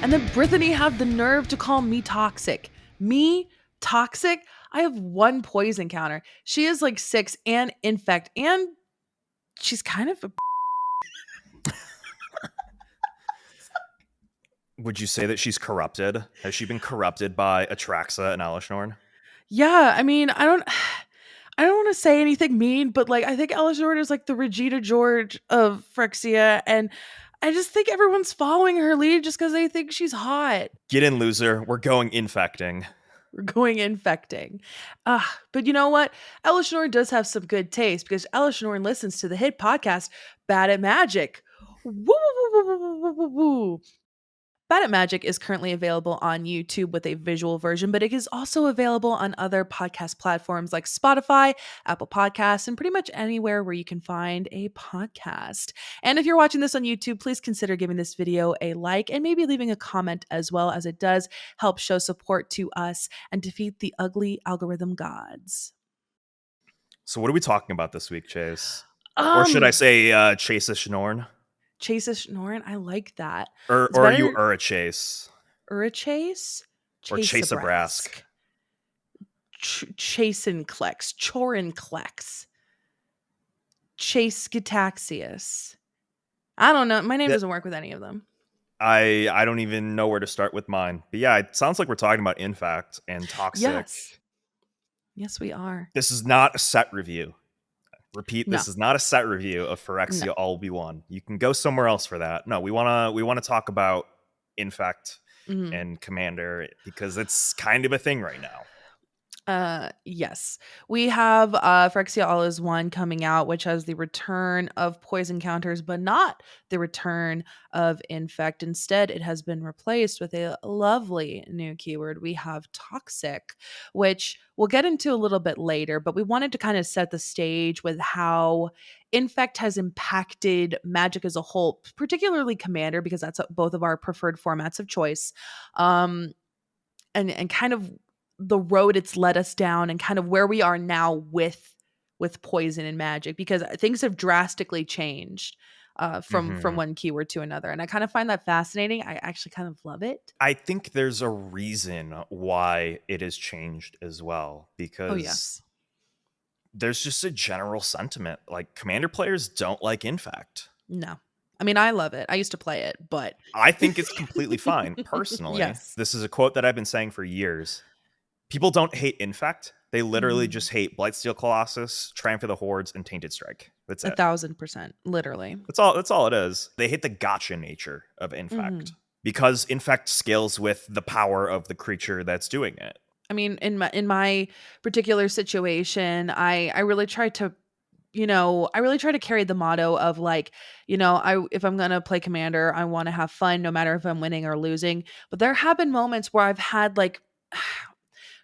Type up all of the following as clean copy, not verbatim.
And then Brittany had the nerve to call me toxic. Me toxic? I have one poison counter. She is like 6 and infect, and she's kind of a Would you say that she's corrupted? Has she been corrupted by Atraxa and Alishnorn? yeah. I mean, I don't want to say anything mean, but like I think Elizabeth is like the Regina George of Phyrexia, and I just think everyone's following her lead just because they think she's hot. Get in, loser. We're going infecting. We're going infecting. But you know what? Elishnorn does have some good taste because Elishnorn listens to the hit podcast Bad at Magic. Woo, woo, woo, woo, woo, woo, woo, woo. Bad at Magic is currently available on YouTube with a visual version, but it is also available on other podcast platforms like Spotify, Apple Podcasts, and pretty much anywhere where you can find a podcast. And if you're watching this on YouTube, please consider giving this video a like and maybe leaving a comment as well, as it does help show support to us and defeat the ugly algorithm gods. So what are we talking about this week, Chase? Or should I say Chase-ish Norn? Chase-ish Norn, I like that. Or are you Chase? Chase? Or Chase-a-Brask? Chase-and-Klex. Chor-and-Klex. Chase-Gitaxius. I don't know. My name doesn't work with any of them. I don't even know where to start with mine. But yeah, it sounds like we're talking about Infect and Toxic. Yes, we are. This is not a set review. Repeat, this is not a set review of Phyrexia All Be One. You can go somewhere else for that. No, we wanna talk about Infect and Commander because it's kind of a thing right now. Yes. We have Phyrexia All Is One coming out, which has the return of poison counters, but not the return of Infect. Instead, it has been replaced with a lovely new keyword. We have Toxic, which we'll get into a little bit later, but we wanted to kind of set the stage with how Infect has impacted Magic as a whole, particularly Commander, because that's both of our preferred formats of choice. And kind of the road it's led us down and kind of where we are now with poison and Magic, because things have drastically changed from one keyword to another, and I kind of find that fascinating. I actually kind of love it. I think there's a reason why it has changed as well, because there's just a general sentiment like Commander players don't like Infect. No. I mean, I love it. I used to play it, but I think it's completely fine personally. Yes. This is a quote that I've been saying for years. People don't hate Infect. They literally just hate Blightsteel Colossus, Triumph of the Hordes, and Tainted Strike. That's it. 1,000%. Literally. That's all it is. They hate the gotcha nature of Infect because Infect scales with the power of the creature that's doing it. I mean, in my particular situation, I really try to carry the motto of like, if I'm going to play Commander, I want to have fun no matter if I'm winning or losing. But there have been moments where I've had like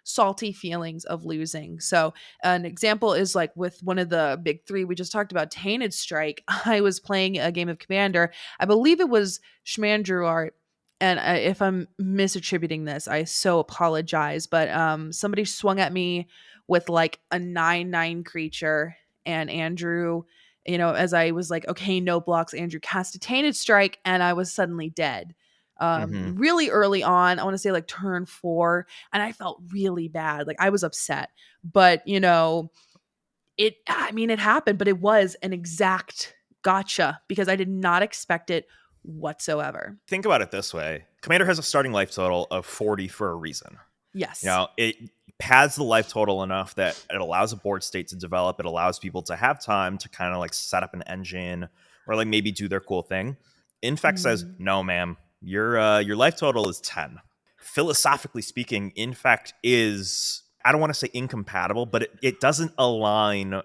salty feelings of losing. So an example is like with one of the big three we just talked about, Tainted Strike. I was playing a game of Commander. I believe it was Shmandrew Art. And if I'm misattributing this, I so apologize. But somebody swung at me with like a 9/9 creature, and Andrew, as I was like, okay, no blocks, Andrew cast a Tainted Strike, and I was suddenly dead. Really early on, I want to say like turn 4, and I felt really bad. Like I was upset, but it happened, but it was an exact gotcha because I did not expect it whatsoever. Think about it this way. Commander has a starting life total of 40 for a reason. Yes. It pads the life total enough that it allows a board state to develop. It allows people to have time to kind of like set up an engine or like maybe do their cool thing. Infect says, no, ma'am, your life total is 10. Philosophically speaking, Infect is, I don't want to say incompatible, but it doesn't align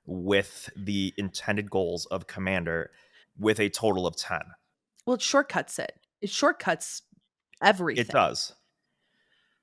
with the intended goals of Commander with a total of 10. Well, it shortcuts it. It shortcuts everything. It does.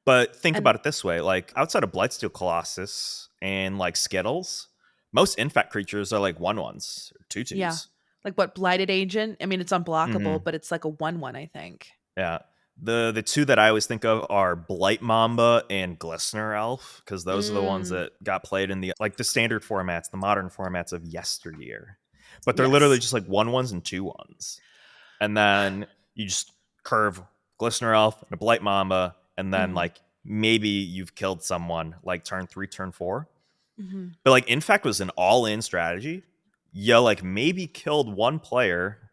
But think about it this way. Like outside of Blightsteel Colossus and like Skittles, most Infect creatures are like 1/1s or 2/2s. Yeah. Like what, Blighted Agent? I mean, it's unblockable, but it's like a 1/1, I think. Yeah. The two that I always think of are Blight Mamba and Glistener Elf, because those are the ones that got played in the standard formats, the modern formats of yesteryear. But they're literally just like 1/1s and 2/1s. And then you just curve Glistener Elf, and a Blight Mamba, and then Mhm. like maybe you've killed someone like turn 3, turn 4. Mhm. But like Infect was an all-in strategy. You like maybe killed one player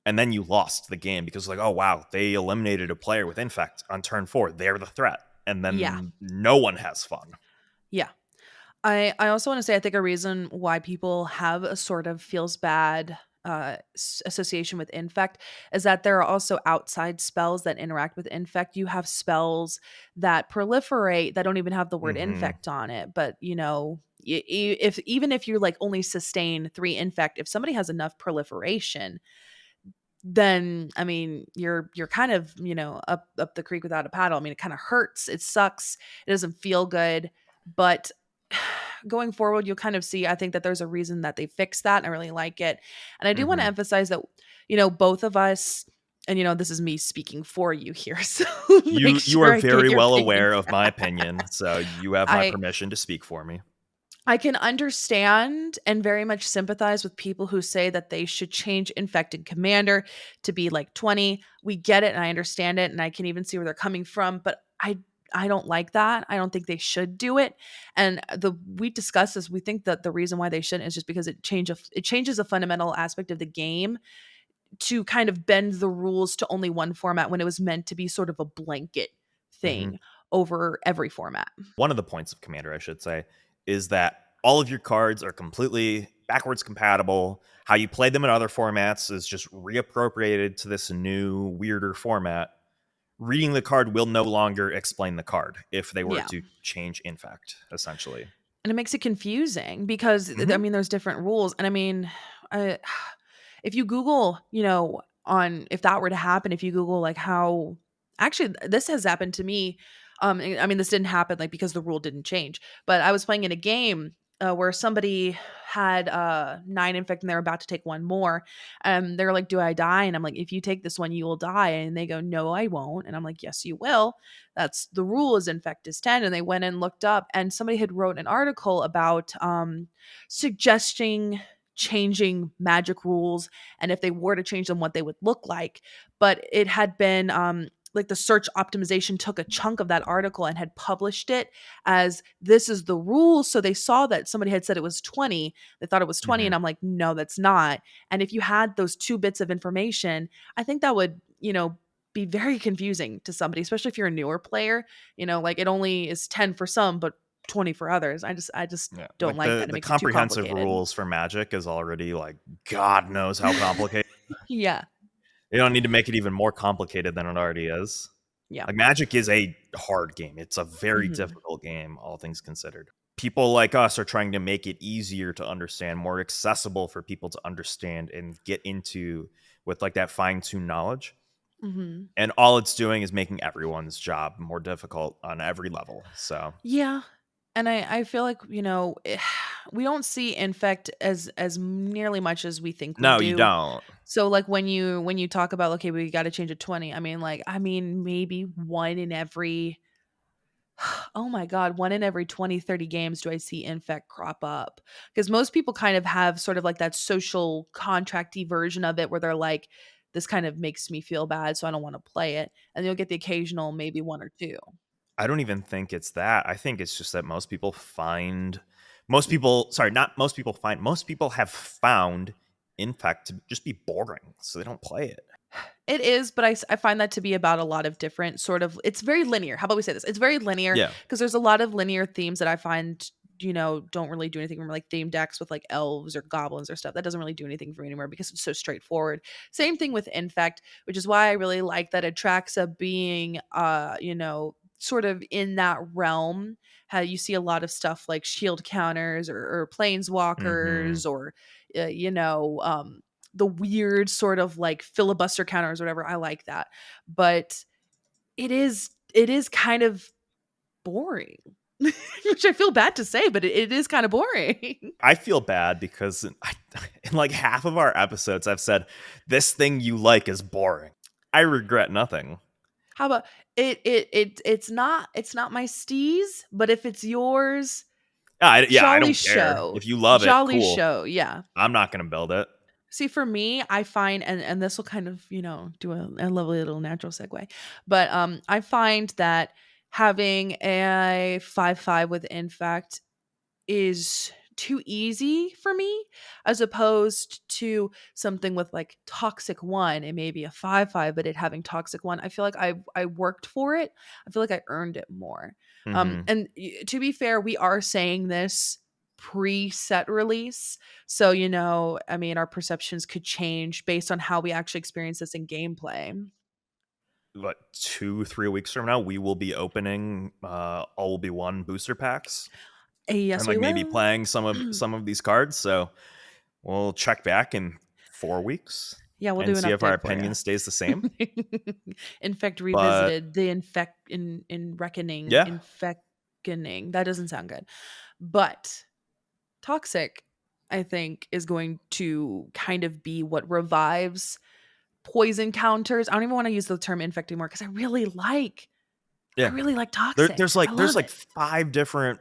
and then you lost the game because like, oh wow, they eliminated a player with Infect on turn 4. They're the threat. And Yeah. then no one has fun. Yeah. I also want to say I think a reason why people have a sort of feels bad association with infect is that there are also outside spells that interact with infect. You have spells that proliferate that don't even have the word Mm-hmm. infect on it, but if even if you like only sustain 3 infect, if somebody has enough proliferation, then I mean you're kind of, up the creek without a paddle. I mean, it kind of hurts, it sucks, it doesn't feel good, but going forward you'll kind of see, I think that there's a reason that they fixed that, and I really like it. And I do want to Mm-hmm. emphasize that, both of us, and this is me speaking for you here, so make You sure are I get very your well opinion. aware of my opinion, so you have my I permission to speak for me. I can understand and very much sympathize with people who say that they should change infected commander to be like 20. We get it and I understand it and I can even see where they're coming from, but I don't like that. I don't think they should do it. And the we discussed this. We think that the reason why they shouldn't is just because it changes a fundamental aspect of the game to kind of bend the rules to only one format when it was meant to be sort of a blanket Mm-hmm. thing over every format. One of the points of Commander, I should say, is that all of your cards are completely backwards compatible. How you play them in other formats is just reappropriated to this new, weirder format. Reading the card will no longer explain the card if they were Yeah. to change Infect, essentially. And it makes it confusing because I Mm-hmm. mean there's different rules, and I mean, I, if you Google, on if that were to happen, if you Google like how actually this has happened to me. I mean this didn't happen like because the rule didn't change, but I was playing in a game where somebody had 9 infect and they're about to take one more. They're like, "Do I die?" And I'm like, "If you take this one, you will die." And they go, "No, I won't." And I'm like, "Yes, you will. That's the rule is infect is 10." And they went and looked up and somebody had wrote an article about suggesting changing magic rules, and if they were to change them what they would look like. But it had been like the search optimization took a chunk of that article and had published it as this is the rule. So they saw that somebody had said it was 20, they thought it was 20, Mm-hmm. and I'm like, no, that's not. And if you had those 2 bits of information, I think that would, be very confusing to somebody, especially if you're a newer player. Like it only is 10 for some, but 20 for others. I just Yeah, don't like like that. It the makes it too comprehensive complicated. rules for Magic is already like God knows how complicated. Yeah. You don't need to make it even more complicated than it already is. Yeah. Like Magic is a hard game. It's a very Mhm. difficult game, all things considered. People like us are trying to make it easier to understand, more accessible for people to understand and get into with like that fine-tuned knowledge. Mhm. And all it's doing is making everyone's job more difficult on every level. So Yeah. And I feel like, we don't see infect as nearly much as we think we no, you do. don't. So like when you talk about, okay, we got to change it 20. I mean maybe one in every oh my god, one in every 20, 30 games do I see infect crop up. Because most people kind of have sort of like that social contracty version of it where they're like, this kind of makes me feel bad, so I don't want to play it. And you'll get the occasional maybe one or two. I don't even think it's that. I think it's just that most people, sorry, not most people find, most people have found Infect to just be boring, so they don't play it. It is, but I find that to be about a lot of different sort of, it's very linear. How about we say this? It's very linear Yeah. because there's a lot of linear themes that I find, don't really do anything from like theme decks with like elves or goblins or stuff. That doesn't really do anything for me anymore because it's so straightforward. Same thing with Infect, which is why I really like that Atraxa being sort of in that realm. How you see a lot of stuff like shield counters or Mm-hmm. planeswalkers or the weird sort of like filibuster counters or whatever. I like that. But it is kind of boring. Which I feel bad to say, but it is kind of boring. I feel bad because in like half of our episodes, I've said, this thing you like is boring. I regret nothing. How about it's not my steez, but if it's yours, Yeah, I jolly don't care. show. If you love it, Jolly cool. show. Yeah. I'm not going to build it. See, for me, I find, and this will kind of, do a lovely little natural segue, but I find that having a 5/5 with Infect is too easy for me, as opposed to something with like Toxic One. It may be a 5/5, but it having Toxic One, I feel like I worked for it. I feel like I earned it more. Hmm. And to be fair, we are saying this pre-set release, so I mean, our perceptions could change based on how we actually experience this in gameplay. What, 2-3 weeks from now, we will be opening all will be one booster packs and Yes, we like maybe will. playing some of these cards. So we'll check back in 4 weeks Yeah, we'll and do an see if our update for opinion stays the same. you. Infect But Revisited, the Infect in Reckoning, yeah, Infectioning. That doesn't sound good. But Toxic, I think, is going to kind of be what revives poison counters. I don't even want to use the term infect anymore because I yeah. really like There, Toxic. there's I like there's love like it. 5 different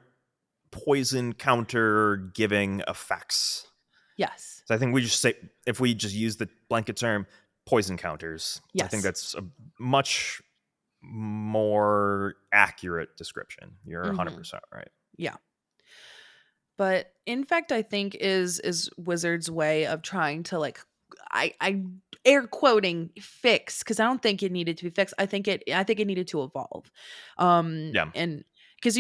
poison counter giving effects. Yes. So I think we just say, if we just use the blanket term poison counters, I think Yes. that's a much more accurate description. You're Hmm. 100% right. Yeah. But Infect, I think, is Wizard's way of trying to like I air quoting fix, because I don't think it needed to be fixed. I think it needed to evolve. Yeah. And because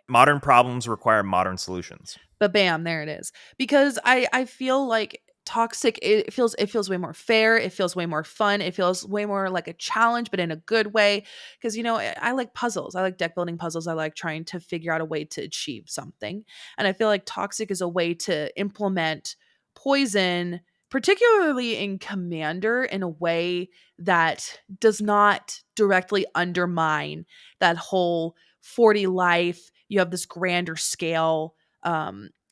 Modern problems require modern solutions. but bam, there it is. Because I feel like Toxic, it feels way more fair, it feels way more fun, it feels way more like a challenge, but in a good way. Because I like puzzles. I like deck building puzzles. I like trying to figure out a way to achieve something. And I feel like Toxic is a way to implement poison, particularly in Commander, in a way that does not directly undermine that whole 40 life. You have this grander scale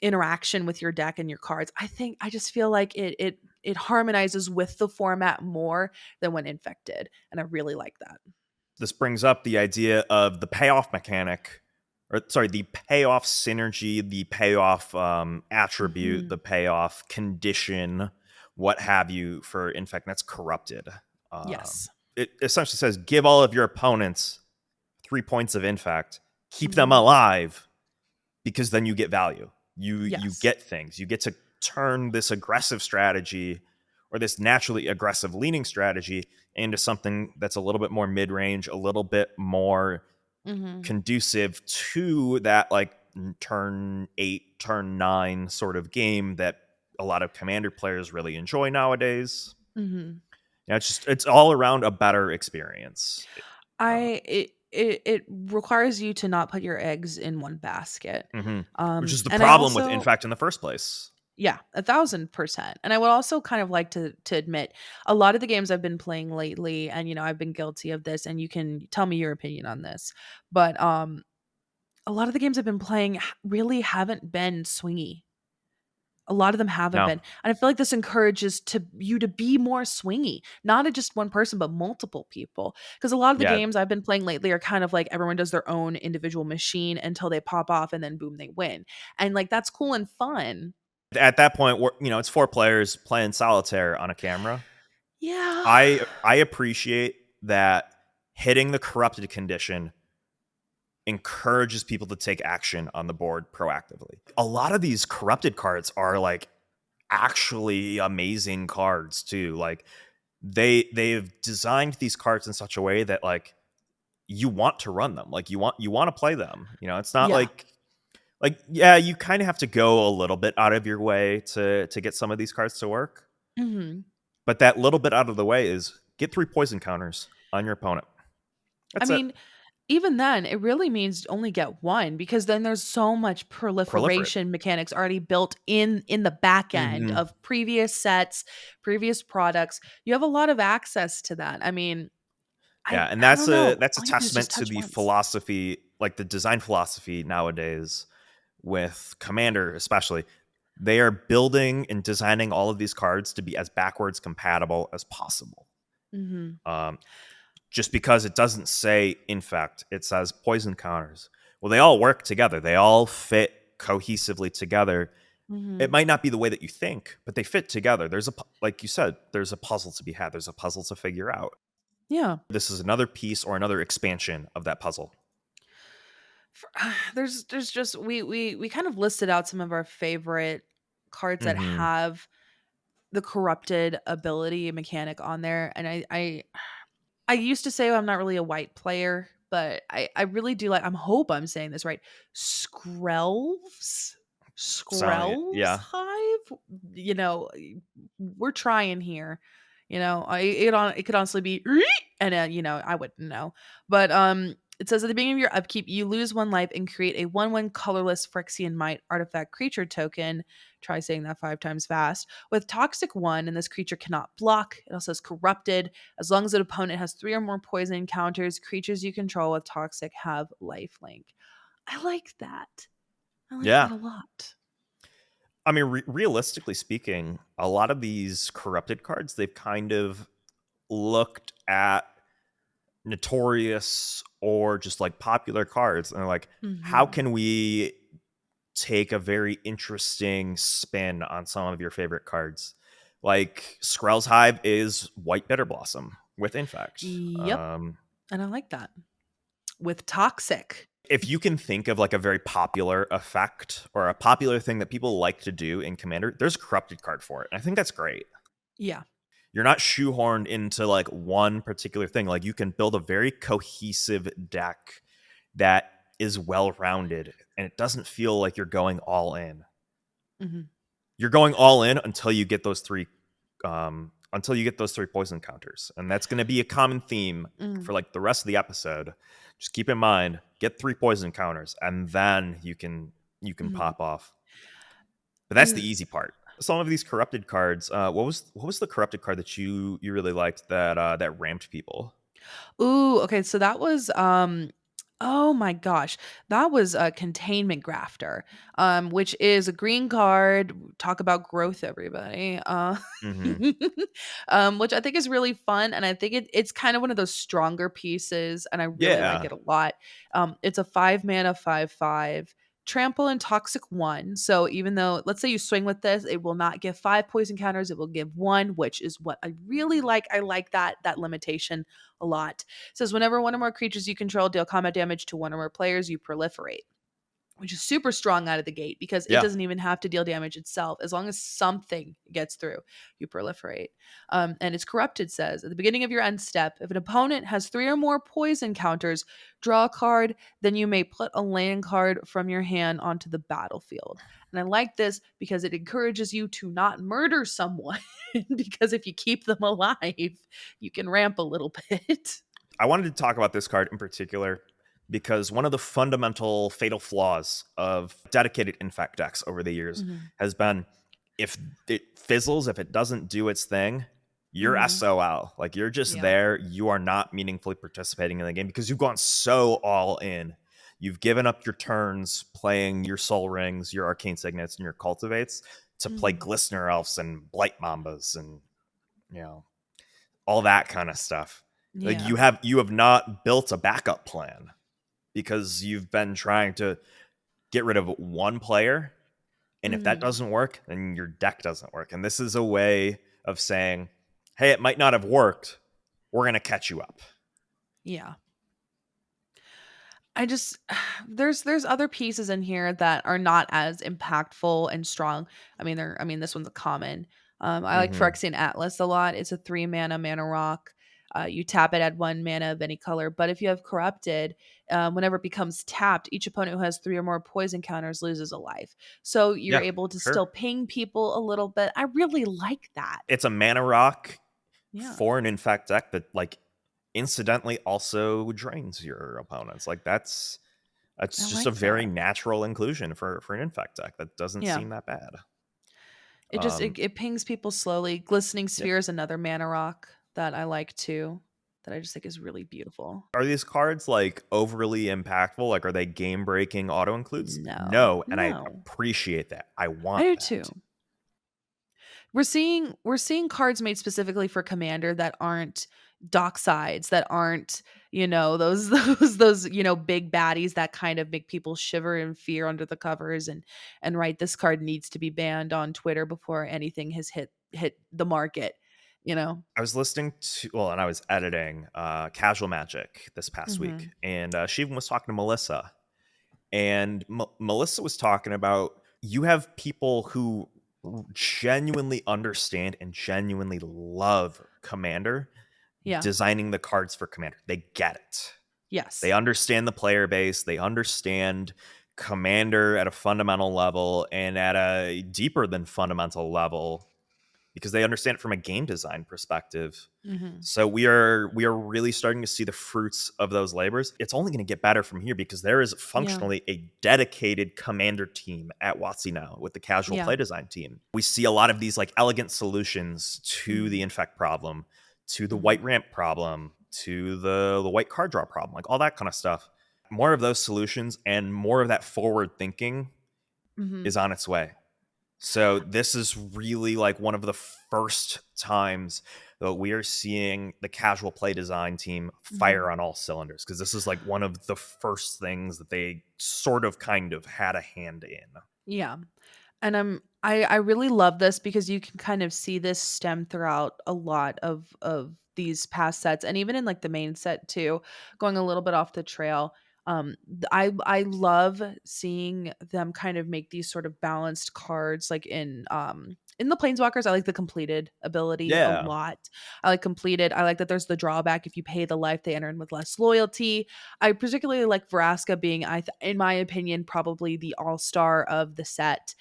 interaction with your deck and your cards. I just feel like it harmonizes with the format more than when Infected, and I really like that. This brings up the idea of the payoff mechanic, or sorry, the payoff synergy, the payoff attribute, Hmm. the payoff condition, what have you for Infect that's corrupted. Um, Yes. it essentially says give all of your opponents 3 points of Infect, keep them Hmm. alive, because then you get value. You Yes. get things. You get to turn this aggressive strategy, or this naturally aggressive leaning strategy, into something that's a little bit more mid-range, a little bit more Hmm. conducive to that like turn 8, turn 9 sort of game that a lot of commander players really enjoy nowadays. Hmm. Yeah, it's all around a better experience. Uh, It requires you to not put your eggs in one basket. mhm. Which is the And I problem with also, Infect in the first place. yeah, 1,000%. And I would also kind of like to admit, a lot of the games I've been playing lately, and I've been guilty of this, and you can tell me your opinion on this, but a lot of the games I've been playing really haven't been swingy. A lot of them haven't No. been. And I feel like this encourages you to be more swingy, not to just one person, but multiple people. Because a lot of the Yeah. games I've been playing lately are kind of like everyone does their own individual machine until they pop off and then boom, they win. And like that's cool and fun. At that point, it's 4 players playing solitaire on a camera. Yeah. I appreciate that hitting the corrupted condition encourages people to take action on the board proactively. A lot of these corrupted cards are like actually amazing cards too. Like they've designed these cards in such a way that like you want to run them. Like you want to play them. It's not Yeah. like yeah, you kind of have to go a little bit out of your way to get some of these cards to work. Hmm. But that little bit out of the way is get 3 poison counters on your opponent. I That's it. mean, even then, it really means only get one, because then there's so much Proliferate. proliferation mechanics already built in the back end Hmm. of previous sets, previous products. You have a lot of access to that. I mean, I Yeah, and I that's don't a know. that's a All you have to do is testament just to touch the once. philosophy, like the design philosophy nowadays with Commander especially. They are building and designing all of these cards to be as backwards compatible as possible. Mhm. Um, just because it doesn't say infect, it says poison counters. Well, they all work together. They all fit cohesively together. It Mhm. might not be the way that you think, but they fit together. Like you said, there's a puzzle to be had. There's a puzzle to figure out. Yeah. This is another piece or another expansion of that puzzle. For there's just we kind of listed out some of our favorite cards that Mm-hmm. have the corrupted ability mechanic on there, and I used to say I'm not really a white player, but I really do like, I'm saying this right. Skrelvs? Skrelvs Yeah. Hive? You know, we're trying here. You know, it could honestly be and you know, I wouldn't know. But it says at the beginning of your upkeep, you lose 1 life and create a 1/1 colorless Phyrexian Might artifact creature token. Try saying that 5 times fast. With Toxic 1, and this creature cannot block. It also says corrupted. As long as an opponent has 3 or more poison encounters, creatures you control with Toxic have lifelink. I like that. I like Yeah. that a lot. I mean, realistically speaking, a lot of these corrupted cards, they've kind of looked at notorious or just like popular cards and they're like, how Mhm. can we take a very interesting spin on some of your favorite cards? Like Skrell's Hive is White Bitter Blossom with Infect. Yep, and I like that. With Toxic. If you can think of like a very popular effect or a popular thing that people like to do in Commander, there's a corrupted card for it. And I think that's great. Yeah. You're not shoehorned into like one particular thing. Like you can build a very cohesive deck that is well rounded and it doesn't feel like you're going all in. Mhm. You're going all in until you get those three poison counters. And that's going to be a common theme Mm. for like the rest of the episode. Just keep in mind, get 3 poison counters and then you can Mhm. pop off. But that's the And easy part. Some of these corrupted cards. What was the corrupted card that you really liked that ramped people? ooh, okay, so that was, oh my gosh, that was a Containment Grafter, which is a green card. Talk about growth, everybody. Mm-hmm. Which I think is really fun, and I think it's kind of one of those stronger pieces, and I really like Yeah, it a lot. It's a 5 mana 5/5. Trample and Toxic 1. So even though, let's say you swing with this, it will not give 5 poison counters. It will give 1, which is what I really like. I like that limitation a lot. It says whenever one or more creatures you control deal combat damage to one or more players, you proliferate, which is super strong out of the gate because it yeah. doesn't even have to deal damage itself. As long as something gets through, you proliferate. And it's corrupted says at the beginning of your end step, if an opponent has 3 or more poison counters, draw a card, then you may put a land card from your hand onto the battlefield. And I like this because it encourages you to not murder someone because if you keep them alive, you can ramp a little bit. I wanted to talk about this card in particular because one of the fundamental fatal flaws of dedicated infect decks over the years Mhm. has been if it fizzles, if it doesn't do its thing, you're Mhm. SOL. Like you're just Yeah. there. You are not meaningfully participating in the game because you've gone so all in. You've given up your turns playing your Soul Rings, your Arcane Signets, and your Cultivates to play Mhm. Glistener Elves and Blight Mambas and you know all that kind of stuff. Like Yeah. you have not built a backup plan because you've been trying to get rid of one player, and if that Mhm. doesn't work, then your deck doesn't work. And this is a way of saying, "Hey, it might not have worked. We're going to catch you up." Yeah. I just there's other pieces in here that are not as impactful and strong. I mean this one's a common. I like Mhm. Phyrexian Atlas a lot. It's a 3 mana rock. You tap it, add 1 mana of any color. But if you have corrupted, whenever it becomes tapped, each opponent who has 3 or more poison counters loses a life. So you're Yeah, able to sure. still ping people a little bit. I really like that. It's a mana rock Yeah, for an infect deck that like incidentally also drains your opponents. Like that's I just a like very that. natural inclusion for an infect deck that doesn't Yeah. seem that bad. It just it pings people slowly. Glistening Yeah. Sphere is another mana rock that I like too, that I just think is really beautiful. Are these cards like overly impactful? Like, are they game breaking auto includes? No, No, and I no. appreciate that. I I want do that. too. We're seeing cards made specifically for Commander that aren't dock sides that aren't, those, big baddies that kind of make people shiver in fear under the covers, and right, this card needs to be banned on Twitter before anything has hit the market, you know? I was listening to, well, and I was editing Casual Magic this past week, Mhm. and she even was talking to Melissa, and Melissa was talking about, you have people who genuinely understand and genuinely love Commander Yeah. designing the cards for Commander. They get it. They Yes. understand the player base. They understand Commander at a fundamental level and at a deeper than fundamental level, because they understand it from a game design perspective. Mhm. So we are really starting to see the fruits of those labors. It's only going to get better from here, because there is Yeah. functionally a dedicated Commander team at WotC now with the casual Yeah. play design team. We see a lot of these like elegant solutions to the Mhm. Infect problem, to the Mhm. white ramp problem, to the white card draw problem, like all that kind of stuff. More of those solutions and more of that forward thinking Mhm. is on its way. So this is really like one of the first times that we are seeing the casual play design team Mhm. fire on all cylinders, because this is like one of the first things that they sort of kind of had a hand in. Yeah. And I really love this because you can kind of see this stem throughout a lot of these past sets, and even in like the main set too, going a little bit off the trail. I love seeing them kind of make these sort of balanced cards, like in the planeswalkers. I like the completed ability a Yeah, lot. I like completed. I like that there's the drawback if you pay the life they enter in with less loyalty. I particularly like Vraska being, in my opinion, probably the all-star of the set.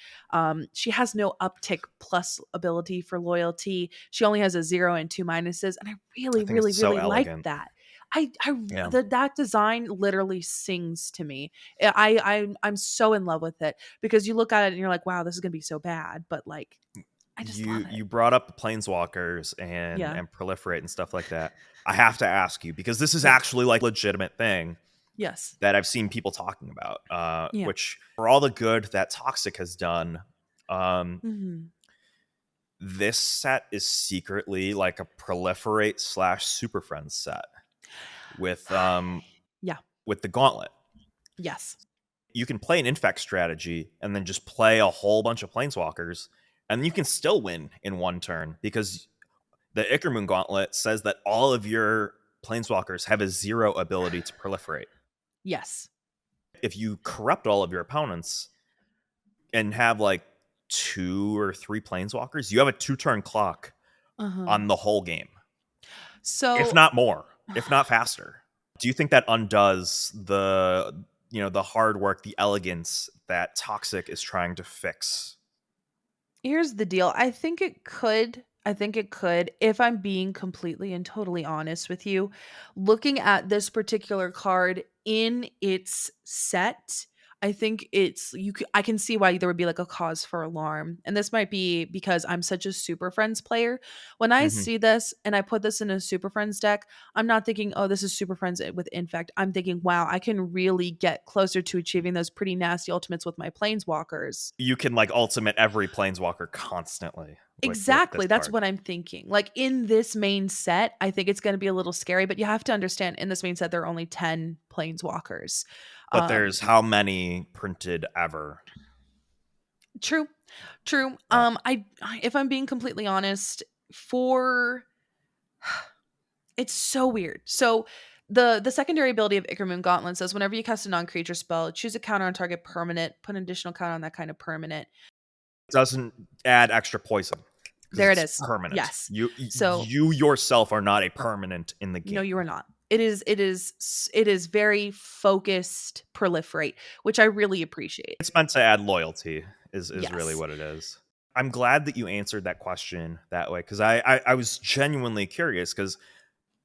She has no uptick plus ability for loyalty. She only has a 0 and 2 minuses, and I I really, think it's really, so really like elegant. that. I Yeah. that design literally sings to me. I'm so in love with it because you look at it and you're like, wow, this is gonna be so bad, but like, I just You love it. you brought up the planeswalkers Yeah. and proliferate and stuff like that. I have to ask you, because this is Yeah. actually like a legitimate thing Yes. that I've seen people talking about, Yeah. which for all the good that Toxic has done, Hmm. this set is secretly like a proliferate slash super friends set with Yeah. with the gauntlet. Yes. You can play an infect strategy and then just play a whole bunch of planeswalkers, and you can still win in one turn, because the Ickermoon gauntlet says that all of your planeswalkers have a 0 ability to proliferate. Yes. If you corrupt all of your opponents and have like 2 or 3 planeswalkers, you have a 2-turn clock Uh-huh. on the whole game, if So not more, if not faster. Do you think that undoes the hard work, the elegance that Toxic is trying to fix? here's the deal. I think it could. I think it could. If I'm being completely and totally honest with you, looking at this particular card in its set, I think I can see why there would be like a cause for alarm. And this might be because I'm such a Super Friends player. When I Hmm. see this and I put this in a Super Friends deck, I'm not thinking, "Oh, this is Super Friends with Infect." I'm thinking, "Wow, I can really get closer to achieving those pretty nasty ultimates with my planeswalkers." You can like ultimate every planeswalker constantly with this Exactly, that's card. what I'm thinking. Like, in this main set, I think it's gonna be a little scary, but you have to understand, in this main set, there are only 10 planeswalkers. But there's Um, how many printed ever? true, true. Yeah. If I'm being completely honest, for it's so weird. So, the secondary ability of Ickermoon Gauntlet says whenever you cast a non-creature spell, choose a counter on target permanent, put an additional counter on that kind of permanent. Doesn't add extra poison because There it it's is. permanent. Yes. You So you yourself are not a permanent in the no, you game. are not. It is very focused proliferate, which I really appreciate. It's meant to add loyalty is really Yes. what it is. I'm glad that you answered that question that way, because I was genuinely curious, because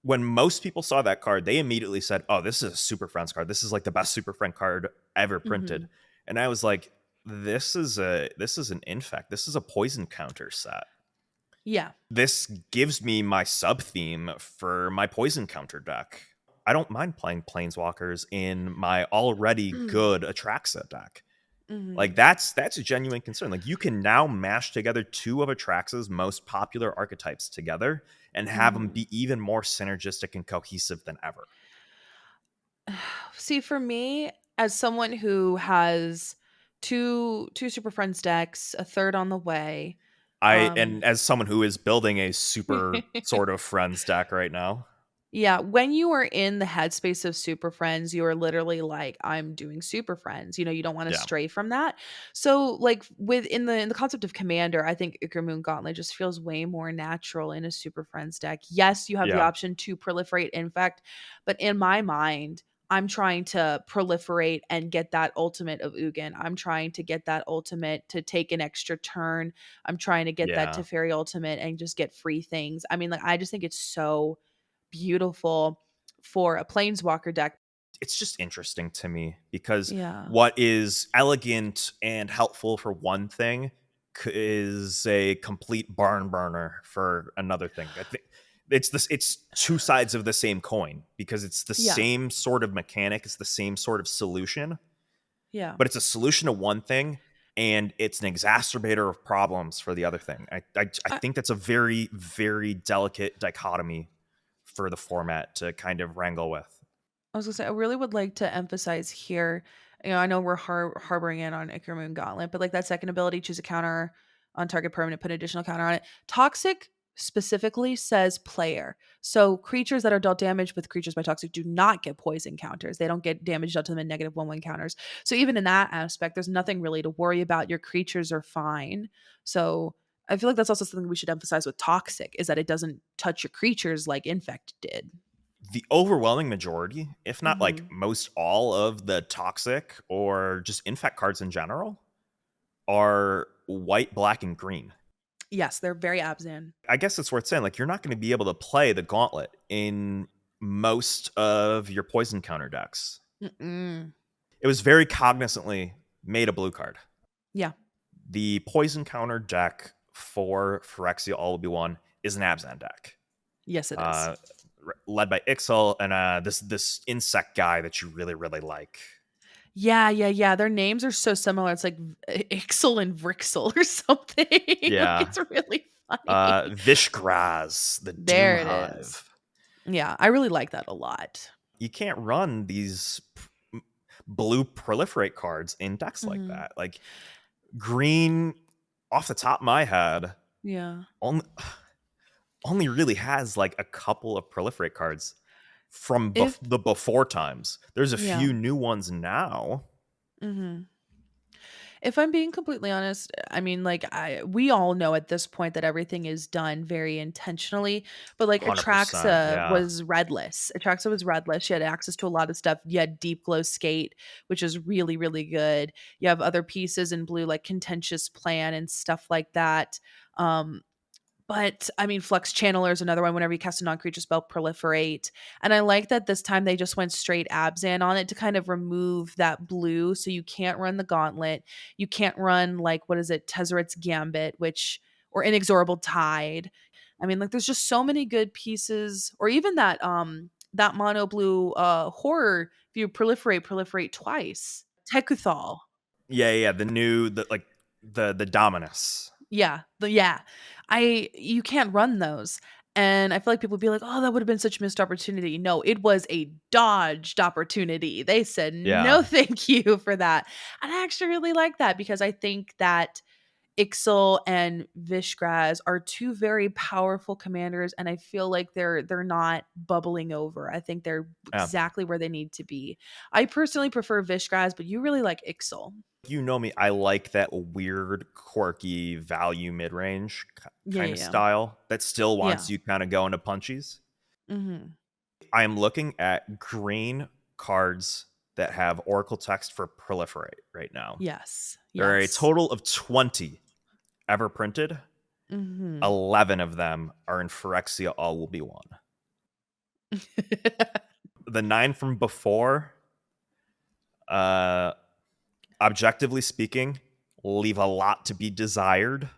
when most people saw that card, they immediately said, "Oh, this is a Super Friends card. This is like the best Super Friend card ever printed." Mhm. And I was like, this is an infect. This is a poison counter set. Yeah. This gives me my sub theme for my poison counter deck. I don't mind playing planeswalkers in my already good Atraxa deck. Mhm. Like that's a genuine concern. Like you can now mash together two of Atraxa's most popular archetypes together and have them Mhm. be even more synergistic and cohesive than ever. See, for me, as someone who has two Super Friends decks, a third on the way, And um as someone who is building a super sort of friends deck right now. yeah, when you are in the headspace of Super Friends, you are literally like, I'm doing Super Friends. You don't want to Yeah. stray from that. So, like with in the concept of Commander, I think Ichor Moon Gauntlet just feels way more natural in a Super Friends deck. Yes, you have the Yeah. option to proliferate Infect, but in my mind, I'm trying to proliferate and get that ultimate of Ugin. I'm trying to get that ultimate to take an extra turn. I'm trying to get that Yeah. Teferi ultimate and just get free things. I mean, like I just think it's so beautiful for a planeswalker deck. It's just interesting to me because Yeah. what is elegant and helpful for one thing is a complete barn burner for another thing. I think it's two sides of the same coin because it's the Yeah. same sort of mechanic, it's the same sort of solution, Yeah. but it's a solution to one thing and it's an exacerbator of problems for the other thing. I I, think that's a very, very delicate dichotomy for the format to kind of wrangle with. I was gonna say, I really would like to emphasize here. I know we're harboring in on Ichor Moon Gauntlet, but like that second ability, choose a counter on target permanent, put an additional counter on it. Toxic specifically says player. So creatures that are dealt damage with creatures by toxic do not get poison counters. They don't get damage dealt to them in -1/1 counters. So even in that aspect, there's nothing really to worry about. Your creatures are fine. So I feel like that's also something we should emphasize with toxic is that it doesn't touch your creatures like Infect did. The overwhelming majority, if not like Hmm. most all of the toxic or just infect cards in general, are white, black, and green. Yes, they're very Abzan. I guess it's worth saying, like, you're not going to be able to play the gauntlet in most of your poison counter decks. Mm-mm. It was very cognizantly made a blue card. Yeah. The poison counter deck for Phyrexia All Will Be One is an Abzan deck. Yes, it is. Uh, Led by Ixal and this insect guy that you really, really like. Yeah, yeah, yeah. Their names are so similar. It's like Ixel and Vrixel or something. Like Yeah. it's really funny. Vishgraz, the Doom There it is. Hive. Yeah, I really like that a lot. You can't run these blue proliferate cards in decks like Mhm. that. Like green, off the top of my head, Yeah. only only really has like a couple of proliferate cards from If the before times. There's a yeah. few new ones now. Mhm. If I'm being completely honest, I mean, like we all know at this point that everything is done very intentionally, but like 100%. Atraxa Yeah. was redless. Atraxa was redless. She had access to a lot of stuff. You had Deep Glow Skate, which is really, really good. You have other pieces in blue, like Contentious Plan and stuff like that. Um, but I mean, Flux Channeler is another one. Whenever you cast a non-creature spell, proliferate. And I like that this time they just went straight Abzan on it to kind of remove that blue. So you can't run the Gauntlet. You can't run like what is it, Tezzeret's Gambit, which or Inexorable Tide. I mean, like there's just so many good pieces, or even that mono blue horror. If you proliferate twice. Tekuthal. Yeah. The new the Dominus. Yeah. I You can't run those. And I feel like people would be like, "Oh, that would have been such a missed opportunity." No, it was a dodged opportunity. They said, "No, Yeah. thank you for that." And I actually really like that because I think that Ixal and Vishgraz are two very powerful commanders, and I feel like they're not bubbling over. I think they're Yeah. exactly where they need to be. I personally prefer Vishgraz, but you really like Ixal. You know me, I like that weird, quirky value mid range Yeah, kind yeah, of yeah. style that still Yeah. wants you kind of going to punchies. Mhm. I am looking at green cards that have Oracle text for proliferate right now. Yes. There are a Yes. total of 20 ever printed. Mhm. 11 of them are in Phyrexia All Will Be One. The 9 from before, uh, objectively speaking, leave a lot to be desired.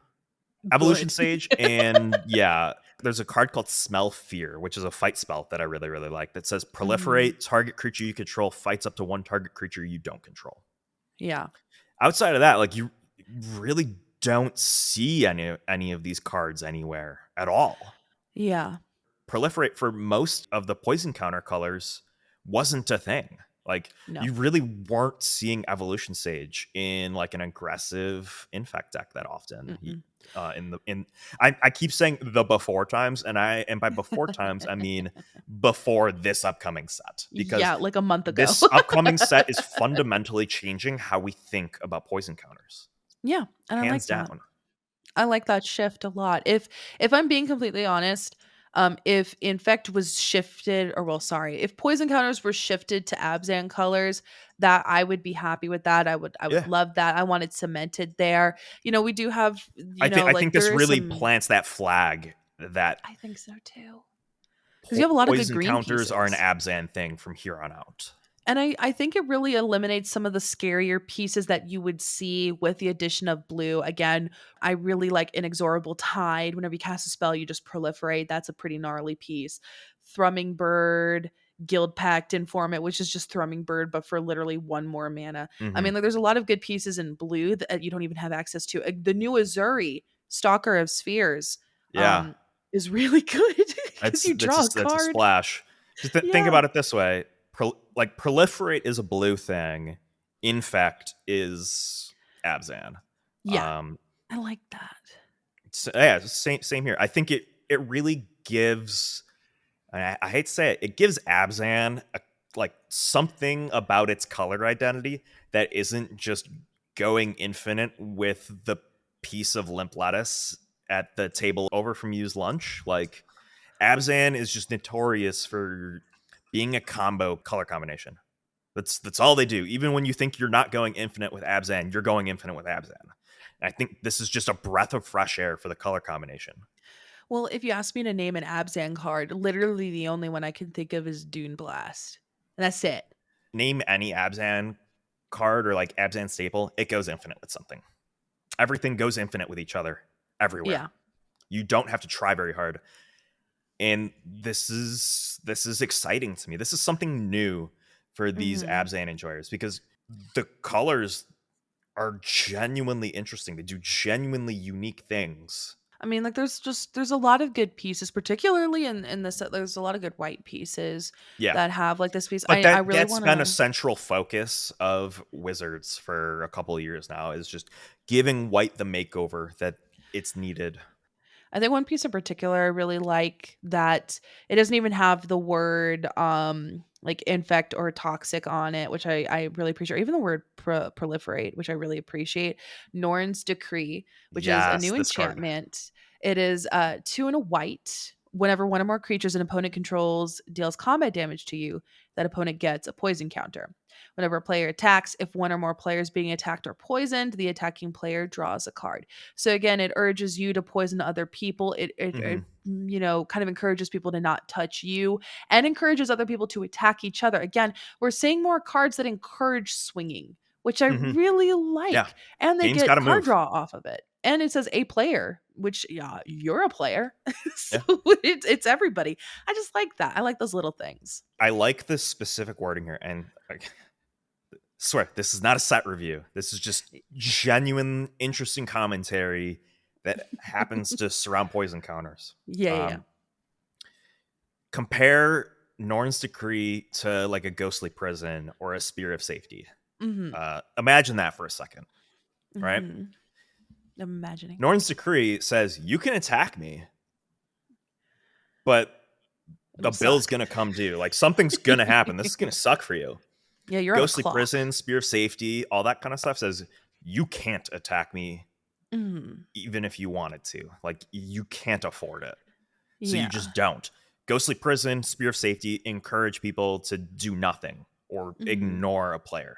Evolution Good. Sage, and yeah, there's a card called Smell Fear, which is a fight spell that I really, really like that says Mhm. proliferate, target creature you control fights up to one target creature you don't control. Yeah. outside of that, like you really don't see any of these cards anywhere at all. Yeah. Proliferate for most of the poison counter colors wasn't a thing. Like No. you really weren't seeing evolution sage in like an aggressive infect deck that often. Mm-mm. I keep saying the before times, and by before times I mean before this upcoming set, because Yeah, like a month ago. this upcoming set is fundamentally changing how we think about poison counters, Yeah, and I hands like that. down. I like that shift a lot. If I'm being completely honest, if Infect was shifted, or well, sorry, if poison counters were shifted to Abzan colors, that I would be happy with that. I would Yeah, love that. I want it cemented there. We do have, I think like this there is really some. plants that flag that I think so too, because you have a lot of good poison green counters are an pieces. Abzan thing from here on out. And I think it really eliminates some of the scarier pieces that you would see with the addition of blue. Again, I really like Inexorable Tide. Whenever you cast a spell, you just proliferate. That's a pretty gnarly piece. Thrumming Bird, Guild Pact Informant, which is just Thrumming Bird, but for literally one more mana. I Hmm. mean, like, there's a lot of good pieces in blue that you don't even have access to. The new Azuri, Stalker of Spheres, Yeah, is really good because you draw a that's a card. splash. Just think Yeah. about it this way: like proliferate is a blue thing, infect is Abzan. Yeah. Um, I like that. yeah, same here. I think it really gives. I hate to say it, it gives Abzan like something about its color identity that isn't just going infinite with the piece of limp lettuce at the table over from Yu's lunch. Like Abzan is just notorious for being a combo color combination. That's all they do. Even when you think you're not going infinite with Abzan, you're going infinite with Abzan. And I think this is just a breath of fresh air for the color combination. Well, if you ask me to name an Abzan card, literally the only one I can think of is Dune Blast. And that's it. Name any Abzan card or like Abzan staple, it goes infinite with something. Everything goes infinite with each other everywhere. Yeah. You don't have to try very hard. And this is exciting to me. This is something new for these Hmm. Abzan enjoyers because the colors are genuinely interesting. They do genuinely unique things. I mean, like there's a lot of good pieces, particularly in this set. There's a lot of good white pieces Yeah. that have like this piece. But I really that's want been a to. central focus of Wizards for a couple of years now, is just giving white the makeover that it's needed. I think one piece in particular I really like that it doesn't even have the word like infect or toxic on it, which I really appreciate. Or even the word proliferate, which I really appreciate. Norn's Decree, which is a Yes, new this card. enchantment. It is 2 and a white. Whenever one or more creatures an opponent controls deals combat damage to you, that opponent gets a poison counter. Whenever a player attacks, if one or more players being attacked are poisoned, the attacking player draws a card. So again, it urges you to poison other people. It Hmm. kind of encourages people to not touch you and encourages other people to attack each other. Again, we're seeing more cards that encourage swinging, which I Hmm. really Yeah, like. And they game's got get to card move. draw off of it. And it says a player, which yeah, you're a player. So Yeah, it's everybody. I just like that. I like those little things. I like this specific wording here, and I swear this is not a set review. This is just genuine, interesting commentary that happens to surround poison counters. Yeah, yeah, yeah. Um, compare Norn's Decree to like a ghostly prison or a spear of safety. Mhm. Imagine that for a second, right? Mhm. I'm imagining. Norn's Decree says you can attack me, but It the will bill's suck. gonna come due. Like something's gonna happen. This is gonna suck for you. Yeah, you're on a Ghostly clock. prison, spear of safety, all that kind of stuff says you can't attack me Mhm. even if you wanted to. Like you can't afford it. So you Yeah. just don't. Ghostly prison, spear of safety encourage people to do nothing or Mhm. ignore a player.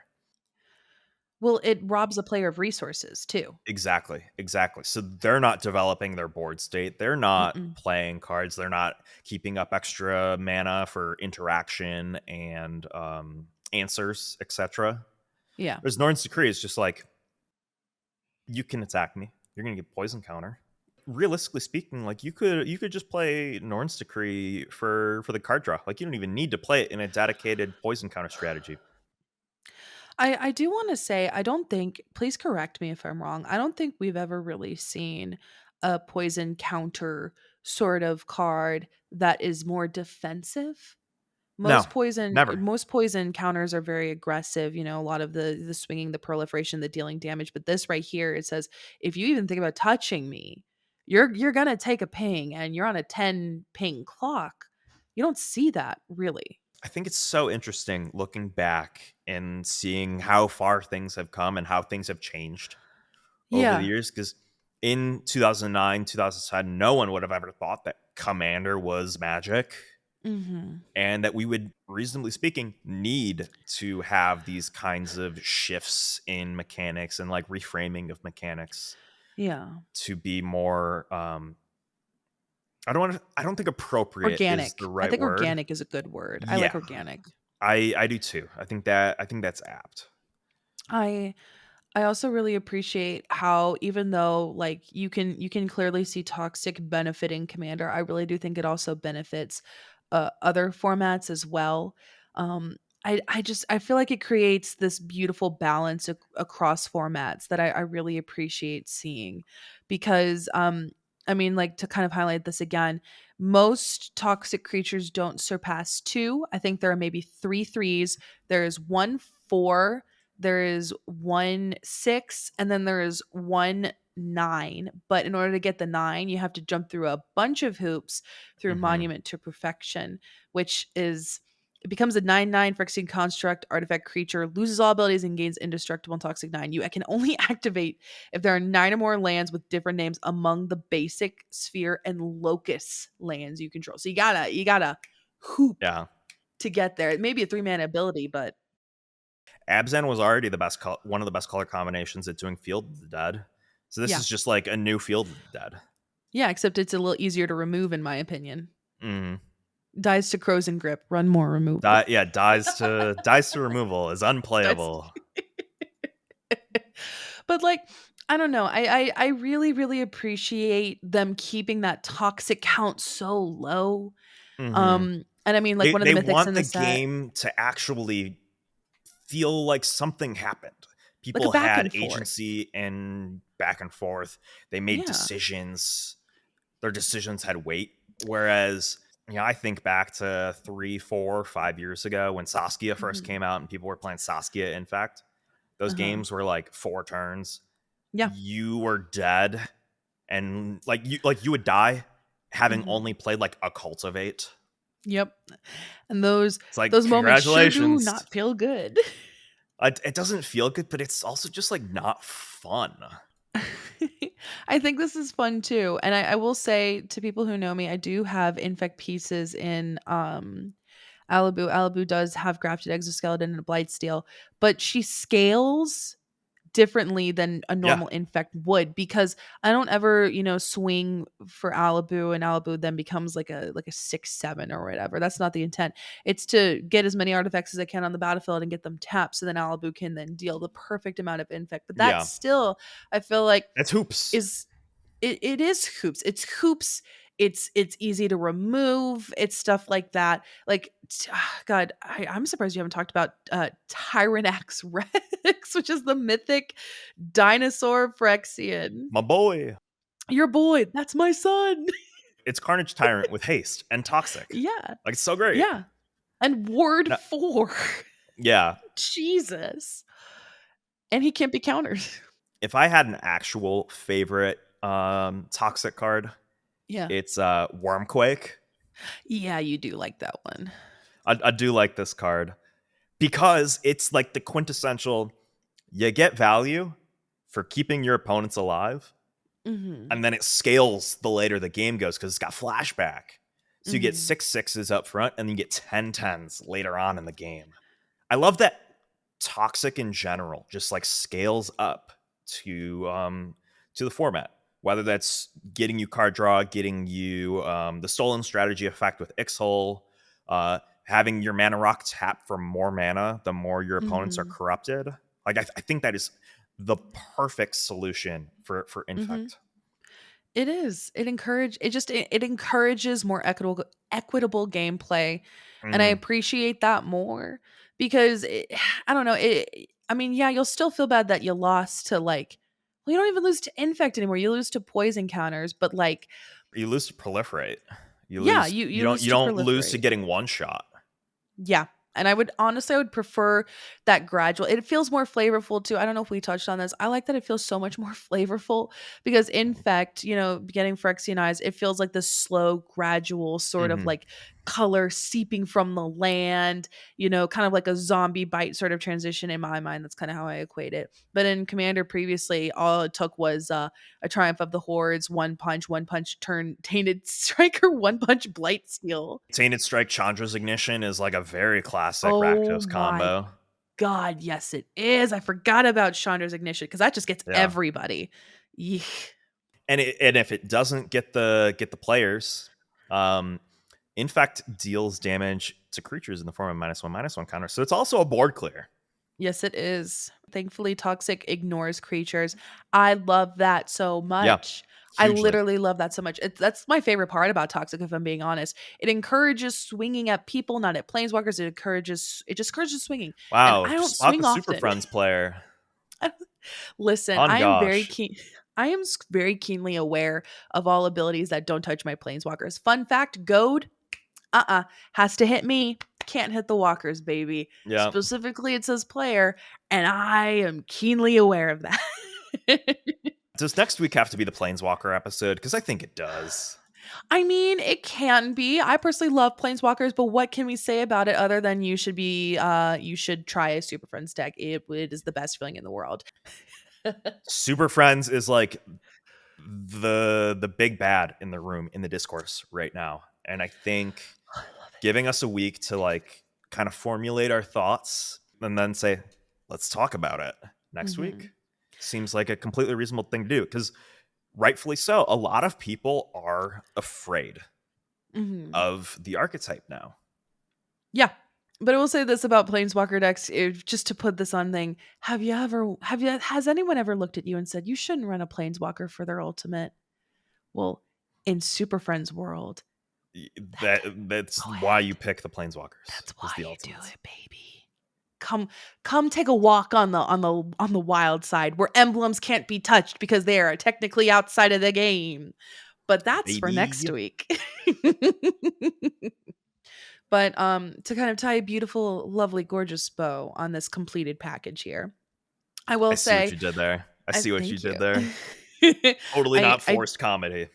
Well, it robs a player of resources too. Exactly. Exactly. So they're not developing their board state. They're not Mm-mm. playing cards. They're not keeping up extra mana for interaction and answers, etc. Yeah. Whereas Norn's Decree is just like, you can attack me. You're gonna get poison counter. Realistically speaking, like you could just play Norn's Decree for the card draw. Like you don't even need to play it in a dedicated poison counter strategy. I do want to say, I don't think, please correct me if I'm wrong. I don't think we've ever really seen a poison counter sort of card that is more defensive. No, never. Most poison counters are very aggressive, you know, a lot of the swinging, the proliferation, the dealing damage, but this right here it says if you even think about touching me, you're going to take a ping and you're on a 10 ping clock. You don't see that really. I think it's so interesting looking back and seeing how far things have come and how things have changed over the Yeah. years. Because in 2009, 2010, no one would have ever thought that Commander was Magic Mhm. and that we would, reasonably speaking, need to have these kinds of shifts in mechanics and like reframing of mechanics Yeah. to be more. I don't think appropriate is the Organic. I right think word. organic is a good word. I like Yeah, organic. I do too. I think that's apt. I I also really appreciate how even though like you can clearly see toxic benefiting commander, I really do think it also benefits other formats as well. Um I just I feel like it creates this beautiful balance across formats that I really appreciate seeing because I mean like to kind of highlight this again, most toxic creatures don't surpass two. I think there are maybe three threes. There is one four, there is one six, and then there is one nine. But in order to get the nine, you have to jump through a bunch of hoops through Hmm. Monument to Perfection, which is it becomes a 9/9 Phyrexian construct artifact creature, loses all abilities and gains indestructible and toxic 9. You can only activate if there are 9 or more lands with different names among the basic sphere and locus lands you control. So you gotta hoop Yeah, to get there. It may be a 3 mana ability, but Abzan was already one of the best color combinations at doing Field of the Dead. So this yeah. is just like a new Field of the Dead. Yeah, except it's a little easier to remove in my opinion. Mm. Dies to crows and grip, run more removal. Yeah, dies to removal is Dies unplayable. But like I don't know. I really really appreciate them keeping that toxic count so low. Hmm. And I mean like one of the They mythics want in the the set, game to actually feel like something happened. like a People back had and forth. agency and back and forth. They made Yeah. decisions. Their decisions had weight. Whereas, I think back to 3, 4, 5 years ago when Saskia first Mhm. came out and people were playing Saskia Infect. Those Uh-huh. games were like 4 turns. Yeah. You were dead, and you would die having Mhm. only played like a cultivate. Yep. And those It's like those moments sure do congratulations. not feel good. It doesn't feel good, but it's also just like not fun. I think this is fun too. And I will say to people who know me, I do have infect pieces in Alibu. Alibu does have grafted exoskeleton and a blight steel, but she scales differently than a Yeah, normal infect would because I don't ever, you know, swing for Alibu and Alibu then becomes like a 6/7 or whatever. That's not the intent. It's to get as many artifacts as I can on the battlefield and get them tapped so then Alibu can then deal the perfect amount of infect. But that yeah. still I feel like It's hoops. is it is hoops. It's hoops. It's easy to remove. It's stuff like that. Like God, I'm surprised you haven't talked about Tyrannax Rex, which is the mythic dinosaur Phyrexian. My boy. Your boy, that's my son. It's Carnage Tyrant with haste and toxic. Yeah. Like it's so great. Yeah. And word No, 4. yeah. Jesus. And he can't be countered. If I had an actual favorite toxic card, Yeah. it's Wormquake. Yeah, you do like that one. I do like this card because it's like the quintessential you get value for keeping your opponents alive, Mhm. and then it scales the later the game goes because it's got flashback. So you get Mhm. 6/6s up front and you get 10/10s later on in the game. I love that toxic in general just like scales up to the format. Whether that's getting you card draw, getting you the stolen strategy effect with Ixhol, having your mana rock tap for more mana the more your opponents are Mhm. corrupted. Like I think that is the perfect solution for Mhm. Infect. It is. It encourages more equitable gameplay, and I Hmm. appreciate that more because I don't know. I mean, yeah, you'll still feel bad that you lost to like, well, you don't even lose to Infect anymore. You lose to poison counters, but like, You lose to proliferate. yeah, you lose You to don't lose to proliferate. getting one shot. Yeah. And I would honestly, I would prefer that gradual. It feels more flavorful too. I don't know if we touched on this. I like that it feels so much more flavorful because Infect, getting Phyrexianized, it feels like this slow, gradual sort of Mm-hmm. like color seeping from the land, kind of like a zombie bite sort of transition in my mind. That's kind of how I equate it. But in Commander previously, all it took was a Triumph of the Hordes, one punch turn Tainted Striker, one punch Blight Seal. Tainted Strike Chandra's Ignition is like a very classic Oh Rakdos my combo. God, yes, it is. I forgot about Chandra's Ignition because that just gets Yeah. everybody. Yeesh. And if it doesn't get the players, Infect deals damage to creatures in the form of -1/-1 counter. So it's also a board clear. Yes, it is. Thankfully, Toxic ignores creatures. I love that so Yeah, much. I hugely. literally love that so much. That's my favorite part about Toxic, if I'm being honest. It encourages swinging at people, not at planeswalkers. It just encourages swinging. And Wow, I don't spot the swing Super often. Friends player. Listen, On I am very gosh. keen. Very keenly aware of all abilities that don't touch my planeswalkers. Fun fact, Goad, has to hit me. Can't hit the walkers, baby. Yeah. Specifically, it says player, and I am keenly aware of that. Does next week have to be the Planeswalker episode? Because I think it does. I mean, it can be. I personally love planeswalkers, but what can we say about it other than you should try a Super Friends deck. It is the best feeling in the world. Super Friends is like the big bad in the room in the discourse right now. And I think I love it. giving us a week to like kind of formulate our thoughts and then say, let's talk about it next week Mhm. seems like a completely reasonable thing to do. Because rightfully so, a lot of people are afraid Mhm. of the archetype now. Yeah. But I will say this about planeswalker decks, just to put this on thing. Has anyone ever looked at you and said you shouldn't run a planeswalker for their ultimate? Well, in Super Friends world, they can That's go why you ahead. pick the Planeswalkers That's is why the you do ultimates. it, baby. Come take a walk on the wild side where emblems can't be touched because they are technically outside of the game. But that's for next Baby. week. But to kind of tie a beautiful, lovely, gorgeous bow on this completed package here, I I will see what say, you did there. I I see what you thank you. did there. Totally not I forced comedy.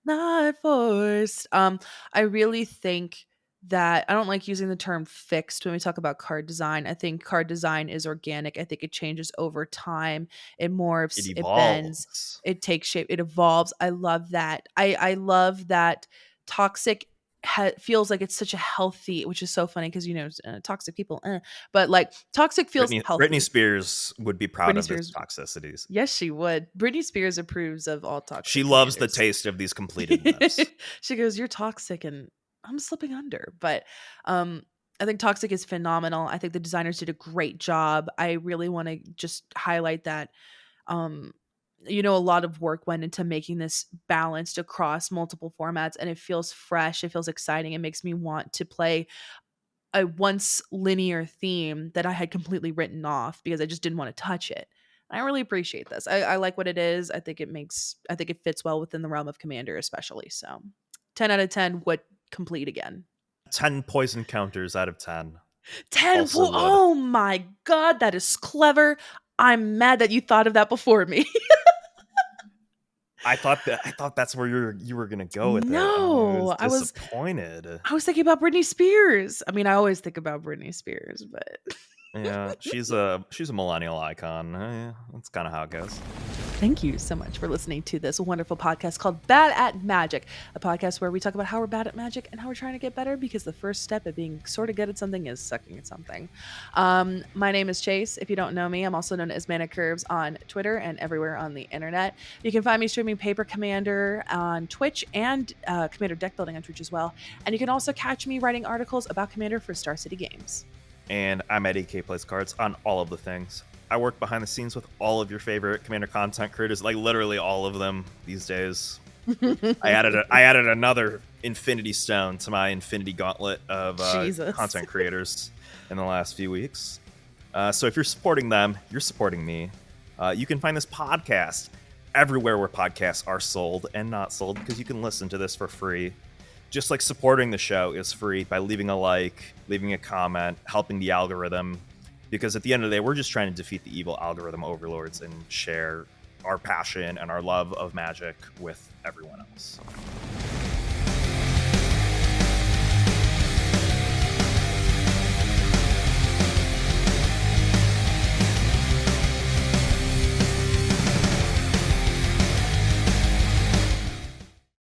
not forced. I really think that I don't like using the term fixed when we talk about card design. I think card design is organic. I think it changes over time. It It morphs, it bends, evolves. it takes shape, it evolves. I love that. I love that toxic feels like it's such a healthy, which is so funny because toxic people, but like toxic feels Britney healthy. Spears would be proud Britney of this Spears, toxicities. yes, she would. Britney Spears approves of all She toxic loves the commanders. taste of these completed lips. She goes, "You're toxic," and I'm slipping under. But um, I think toxic is phenomenal. I think the designers did a great job. I really want to just highlight that. Um, a lot of work went into making this balanced across multiple formats, and it feels fresh. It feels exciting. It makes me want to play a once linear theme that I had completely written off because I just didn't want to touch it. I really appreciate this. I like what it is. I think it fits well within the realm of Commander, especially. So 10 out of 10 would complete again. 10 poison counters out of 10. 10 Also would. oh my God, that is clever. I'm mad that you thought of that before me. I thought that's where you were gonna go with it. I was No, disappointed. I was thinking about Britney Spears. I mean, I always think about Britney Spears, but Yeah, she's a millennial icon. Yeah, that's kind of how it goes. thank you so much for listening to this wonderful podcast called Bad at Magic, a podcast where we talk about how we're bad at magic and how we're trying to get better because the first step of being sort of good at something is sucking at something. My name is Chase. If you don't know me, I'm also known as Mana Curves on Twitter and everywhere on the internet. You can find me streaming Paper Commander on Twitch and Commander Deck Building on Twitch as well. And you can also catch me writing articles about Commander for Star City Games. And I'm at EK Plays Cards on all of the things. I work behind the scenes with all of your favorite Commander content creators, like literally all of them these days. I added another Infinity Stone to my Infinity Gauntlet of Jesus. content creators in the last few weeks. So if you're supporting them, you're supporting me. You can find this podcast everywhere where podcasts are sold and not sold, because you can listen to this for free. Just like supporting the show is free by leaving a like, leaving a comment, helping the algorithm. Because at the end of the day, we're just trying to defeat the evil algorithm overlords and share our passion and our love of Magic with everyone else.